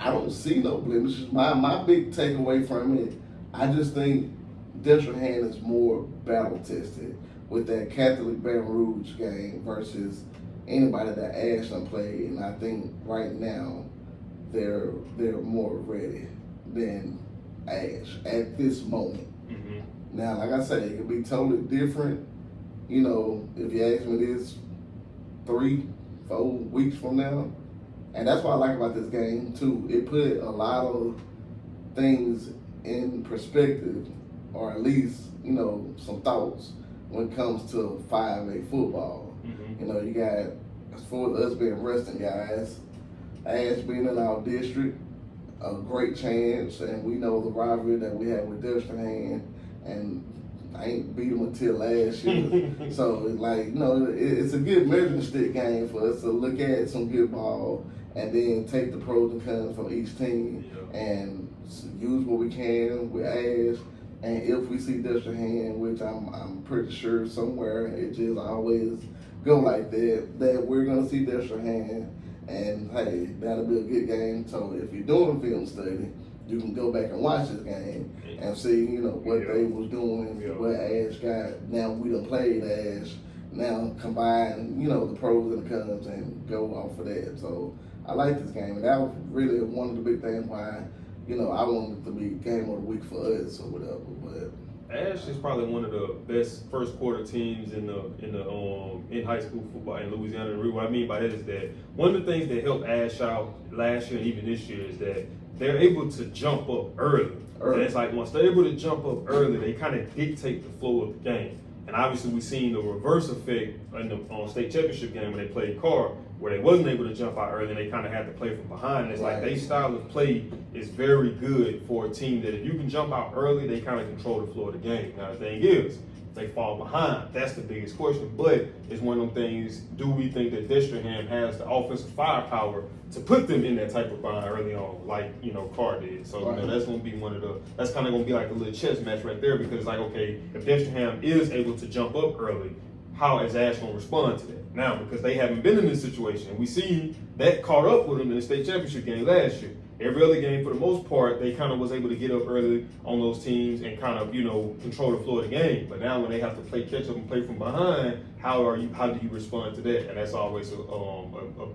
I don't see no blemishes. My big takeaway from it, I just think Destrehan is more battle tested with that Catholic Baton Rouge game versus anybody that Ash done played. And I think right now they're more ready than Ash at this moment. Mm-hmm. Now, like I said, it could be totally different. If you ask me this 3-4 weeks from now. And that's what I like about this game, too. It put a lot of things in perspective, or at least, some thoughts when it comes to 5A football. Mm-hmm. You got, as far as us being wrestling guys, Ash being in our district, a great chance, and we know the rivalry that we have with Destrehan, and I ain't beat them until last year. So it's like, it's a good measuring stick game for us to look at some good ball and then take the pros and cons from each team and use what we can with Ash. And if we see Destrehan, which I'm pretty sure somewhere it just always go like that we're gonna see Destrehan, and hey, that'll be a good game. So if you're doing a film study, you can go back and watch this game and see, what they was doing, what Ash got. Now we done played Ash. Now combine, the pros and the cons and go off of that. So I like this game, and that was really one of the big things why, I wanted it to be game of the week for us or whatever. But Ash is probably one of the best first quarter teams in high school football in Louisiana. And what I mean by that is that one of the things that helped Ash out last year and even this year is that they're able to jump up early. And it's like once they're able to jump up early, they kind of dictate the flow of the game. And obviously we've seen the reverse effect in the state championship game when they played Carr, where they wasn't able to jump out early and they kind of had to play from behind. And it's like their style of play is very good for a team that if you can jump out early, they kind of control the flow of the game. Now the thing is, they fall behind. That's the biggest question. But it's one of them things, do we think that Destringham has the offensive firepower to put them in that type of bind early on, like, Carr did? So, that's going to be that's kind of going to be like a little chess match right there, because, like, okay, if Destringham is able to jump up early, how is Ash going to respond to that? Now, because they haven't been in this situation, we see that caught up with them in the state championship game last year. Every other game, for the most part, they kind of was able to get up early on those teams and kind of, control the flow of the game. But now when they have to play catch up and play from behind, how do you respond to that? And that's always a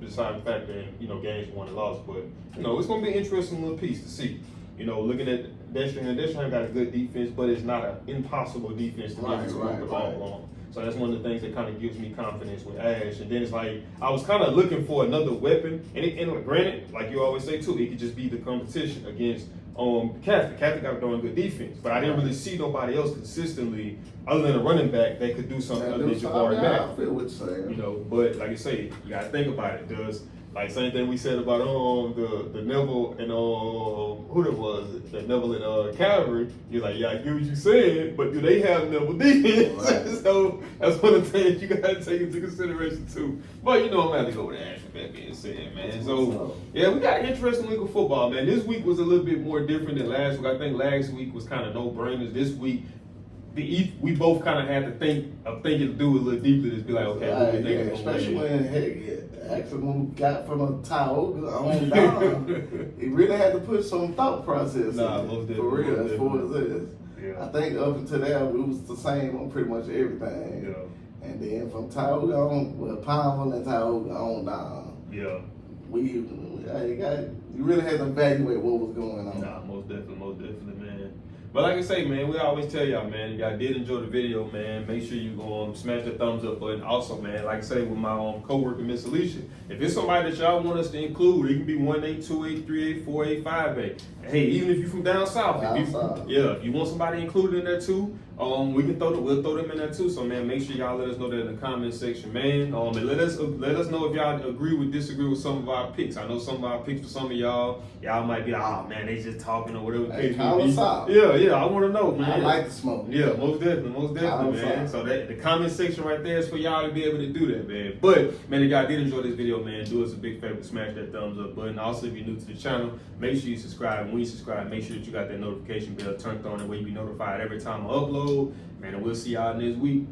deciding factor in, games won and lost. But, it's going to be an interesting little piece to see. Looking at Destringham got a good defense, but it's not an impossible defense to get the ball along. So that's one of the things that kind of gives me confidence with Ash. And then it's like, I was kind of looking for another weapon. And granted, like you always say too, it could just be the competition against Catholic. Catholic got a darn good defense. But I didn't really see nobody else consistently, other than a running back, that could do something other than Jabari back. I feel what you're saying. But like I say, you got to think about it. Like same thing we said about the Neville and who that was, the Neville and Calvary. You're like, yeah, I get what you said, but do they have Neville defense? Right. So that's one of the things you gotta take into consideration too. But I'm gonna have to go with Ash with that being said, man. So yeah, we got interesting week of football, man. This week was a little bit more different than last week. I think last week was kind of no brainers. This week, we both kind of had to think to do it a little deeply to be like, okay, what we think? Especially when Axel got from a Tioga on down. He really had to put some thought process in for real, as far as this. Yeah. I think up until that, it was the same on pretty much everything. Yeah. And then from Tioga on, Pineville and Tioga on down. Yeah. You really had to evaluate what was going on. Nah, most definitely, man. But like I say, man, we always tell y'all, man, if y'all did enjoy the video, man, make sure you go smash the thumbs up button. Also, man, like I say with my co-worker, Miss Alicia, if it's somebody that y'all want us to include, it can be 1-8, 2-8, 3-8, 4-8, 5-8. Hey, even if you're from down south, if you want somebody included in there too, we'll throw them in there too. So man, make sure y'all let us know that in the comment section, man. And let us know if y'all agree or disagree with some of our picks. I know some of our picks for some of y'all might be like, oh man, they just talking or whatever. Hey, call us out. Yeah, I want to know, man. I like the smoke. Yeah, most definitely, man. So that the comment section right there is for y'all to be able to do that, man. But man, if y'all did enjoy this video, man, do us a big favor, smash that thumbs up button. Also, if you're new to the channel, make sure you subscribe. And when you subscribe, make sure that you got that notification bell turned on, and where you be notified every time I upload. Man, and we'll see y'all next week.